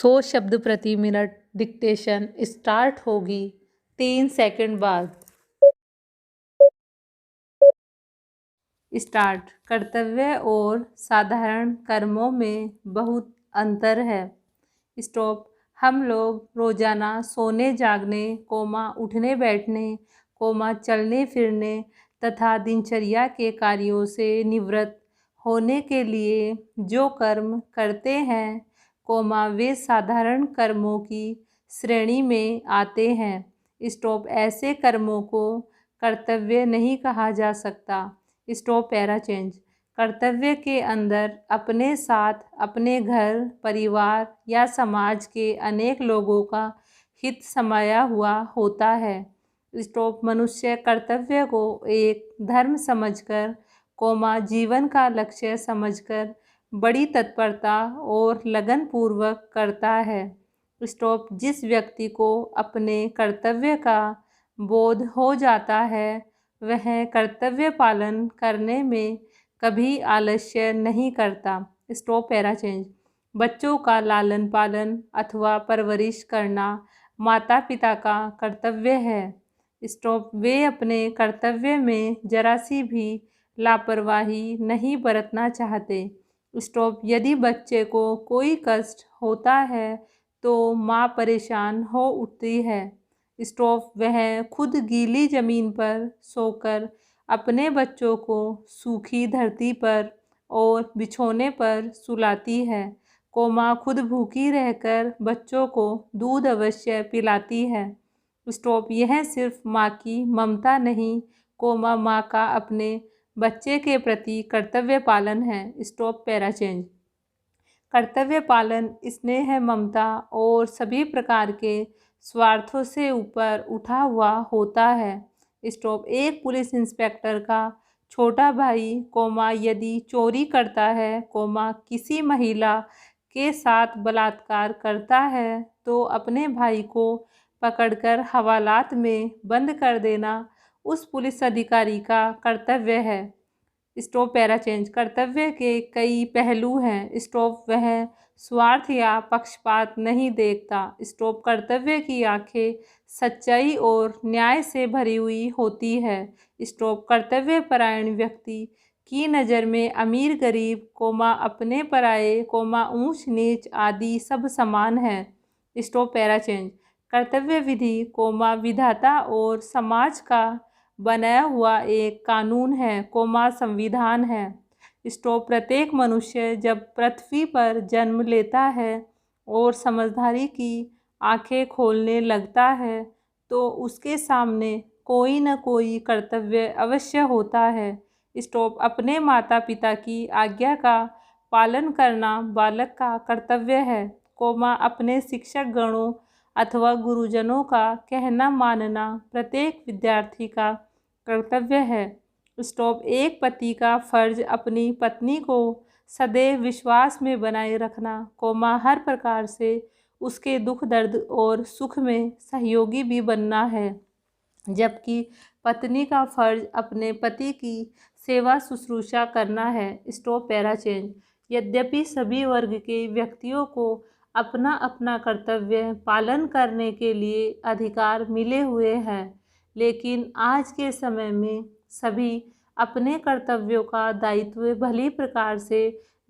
100 शब्द प्रति minute dictation start होगी 3 सेकंड बाद। स्टार्ट। कर्तव्य और साधारण कर्मों में बहुत अंतर है। स्टॉप। हम लोग रोजाना सोने जागने उठने बैठने चलने फिरने तथा दिनचर्या के कार्यों से निवृत्त होने के लिए जो कर्म करते हैं वे साधारण कर्मों की श्रेणी में आते हैं। स्टॉप। ऐसे कर्मों को कर्तव्य नहीं कहा जा सकता। स्टॉप। Para change. कर्तव्य के अंदर अपने साथ अपने घर परिवार या समाज के अनेक लोगों का हित समाया हुआ होता है। स्टॉप। मनुष्य कर्तव्य को एक धर्म समझकर जीवन का लक्ष्य समझकर बड़ी तत्परता और लगन पूर्वक करता है। स्टॉप। जिस व्यक्ति को अपने कर्तव्य का बोध हो जाता है वह कर्तव्य पालन करने में कभी आलस्य नहीं करता। स्टॉप। Para change. बच्चों का लालन पालन अथवा परवरिश करना माता पिता का कर्तव्य है। स्टॉप। वे अपने कर्तव्य में जरा सी भी लापरवाही नहीं बरतना चाहते। स्टॉप। यदि बच्चे को कोई कष्ट होता है तो माँ परेशान हो उठती है। स्टॉप। वह खुद गीली जमीन पर सोकर अपने बच्चों को सूखी धरती पर और बिछोने पर सुलाती है खुद भूखी रहकर बच्चों को दूध अवश्य पिलाती है। स्टॉप। यह सिर्फ माँ की ममता नहीं माँ का अपने बच्चे के प्रति कर्तव्य पालन है। स्टॉप। Para change. कर्तव्य पालन स्नेह ममता और सभी प्रकार के स्वार्थों से ऊपर उठा हुआ होता है। स्टॉप। एक पुलिस इंस्पेक्टर का छोटा भाई यदि चोरी करता है किसी महिला के साथ बलात्कार करता है तो अपने भाई को पकड़कर हवालात में बंद कर देना उस पुलिस अधिकारी का कर्तव्य है। स्टॉप। Para change. कर्तव्य के कई पहलू हैं। स्टॉप। वह स्वार्थ या पक्षपात नहीं देखता। स्टॉप। कर्तव्य की आंखें सच्चाई और न्याय से भरी हुई होती है। स्टॉप। कर्तव्य परायण व्यक्ति की नज़र में अमीर गरीब अपने पराये ऊंच नीच आदि सब समान है। स्टॉप। Para change. कर्तव्य विधि विधाता और समाज का बनाया हुआ एक कानून है संविधान है। स्टॉप। प्रत्येक मनुष्य जब पृथ्वी पर जन्म लेता है और समझदारी की आंखें खोलने लगता है तो उसके सामने कोई न कोई कर्तव्य अवश्य होता है। स्टॉप। अपने माता पिता की आज्ञा का पालन करना बालक का कर्तव्य है अपने शिक्षक गणों अथवा गुरुजनों का कहना मानना प्रत्येक विद्यार्थी का कर्तव्य है। स्टॉप। एक पति का फर्ज अपनी पत्नी को सदैव विश्वास में बनाए रखना हर प्रकार से उसके दुख दर्द और सुख में सहयोगी भी बनना है, जबकि पत्नी का फर्ज अपने पति की सेवा शुश्रूषा करना है। स्टॉप। Para change. यद्यपि सभी वर्ग के व्यक्तियों को अपना अपना कर्तव्य पालन करने के लिए अधिकार मिले हुए हैं, लेकिन आज के समय में सभी अपने कर्तव्यों का दायित्व भली प्रकार से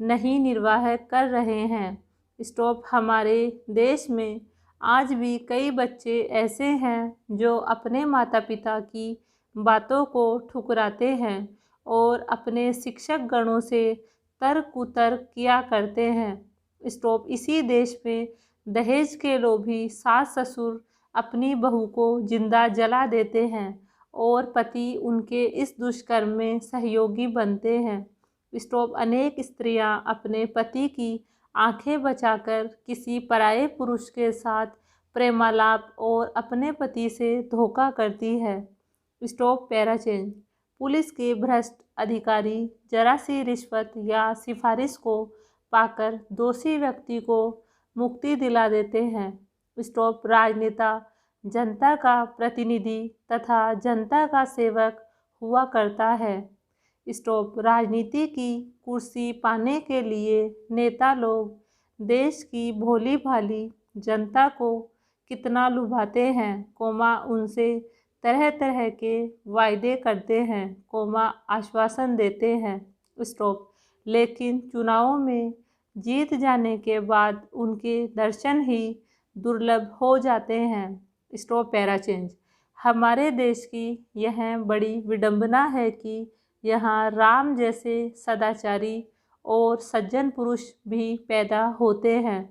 नहीं निर्वाह कर रहे हैं। स्टॉप। हमारे देश में आज भी कई बच्चे ऐसे हैं जो अपने माता पिता की बातों को ठुकराते हैं और अपने शिक्षक गणों से तर्क कुतर्क किया करते हैं। स्टॉप। इसी देश में दहेज के लोभी सास ससुर अपनी बहू को जिंदा जला देते हैं और पति उनके इस दुष्कर्म में सहयोगी बनते हैं। स्टॉप। अनेक स्त्रियां अपने पति की आंखें बचाकर किसी पराये पुरुष के साथ प्रेमालाप और अपने पति से धोखा करती है। स्टॉप। Para change. पुलिस के भ्रष्ट अधिकारी जरा सी रिश्वत या सिफारिश को पाकर दोषी व्यक्ति को मुक्ति दिला देते हैं। स्टॉप। राजनेता जनता का प्रतिनिधि तथा जनता का सेवक हुआ करता है। स्टॉप। राजनीति की कुर्सी पाने के लिए नेता लोग देश की भोली भाली जनता को कितना लुभाते हैं, उनसे तरह तरह के वायदे करते हैं, आश्वासन देते हैं। स्टॉप। लेकिन चुनावों में जीत जाने के बाद उनके दर्शन ही दुर्लभ हो जाते हैं। Stop para change. हमारे देश की यह बड़ी विडंबना है कि यहाँ राम जैसे सदाचारी और सज्जन पुरुष भी पैदा होते हैं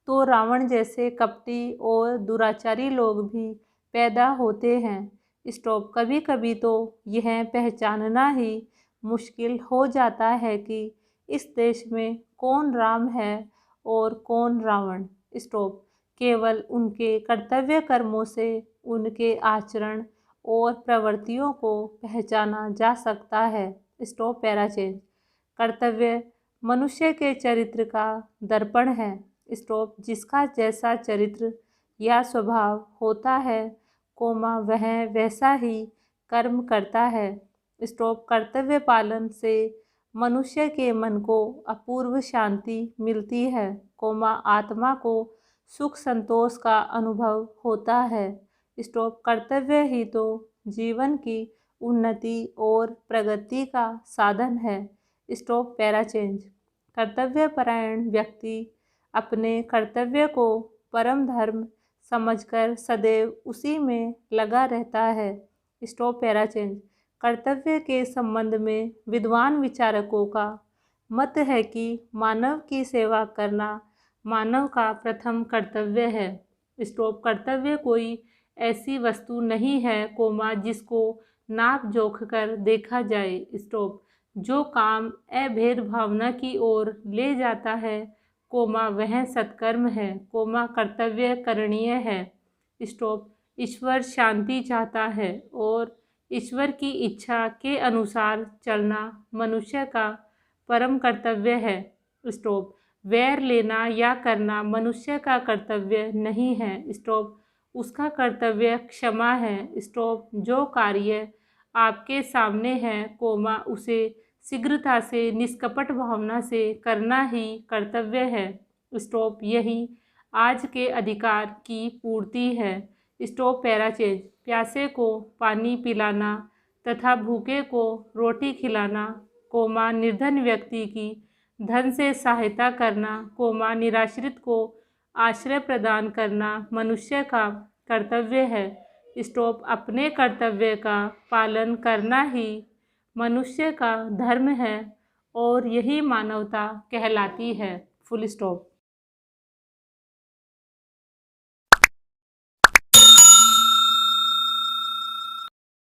तो रावण जैसे कपटी और दुराचारी लोग भी पैदा होते हैं। स्टॉप। कभी कभी तो यह पहचानना ही मुश्किल हो जाता है कि इस देश में कौन राम है और कौन रावण। स्टॉप। केवल उनके कर्तव्य कर्मों से उनके आचरण और प्रवृत्तियों को पहचाना जा सकता है। Stop para change. कर्तव्य मनुष्य के चरित्र का दर्पण है। स्टॉप। जिसका जैसा चरित्र या स्वभाव होता है, वह वैसा ही कर्म करता है। स्टॉप। कर्तव्य पालन से मनुष्य के मन को अपूर्व शांति मिलती है, आत्मा को सुख संतोष का अनुभव होता है। स्टॉप। कर्तव्य ही तो जीवन की उन्नति और प्रगति का साधन है। Stop para change. कर्तव्यपरायण व्यक्ति अपने कर्तव्य को परम धर्म समझकर सदैव उसी में लगा रहता है। Stop para change. कर्तव्य के संबंध में विद्वान विचारकों का मत है कि मानव की सेवा करना मानव का प्रथम कर्तव्य है। स्टॉप। कर्तव्य कोई ऐसी वस्तु नहीं है, जिसको नाप जोख कर देखा जाए। स्टॉप। जो काम अभेद भावना की ओर ले जाता है, वह सत्कर्म है, कर्तव्य करणीय है। स्टॉप। ईश्वर शांति चाहता है और ईश्वर की इच्छा के अनुसार चलना मनुष्य का परम कर्तव्य है। स्टॉप। वैर लेना या करना मनुष्य का कर्तव्य नहीं है। स्टॉप। उसका कर्तव्य क्षमा है। स्टॉप। जो कार्य आपके सामने है, उसे शीघ्रता से निष्कपट भावना से करना ही कर्तव्य है। स्टॉप। यही आज के अधिकार की पूर्ति है। Stop para change. प्यासे को पानी पिलाना तथा भूखे को रोटी खिलाना, निर्धन व्यक्ति की धन से सहायता करना, निराश्रित को आश्रय प्रदान करना मनुष्य का कर्तव्य है। स्टॉप। अपने कर्तव्य का पालन करना ही मनुष्य का धर्म है और यही मानवता कहलाती है। Full stop.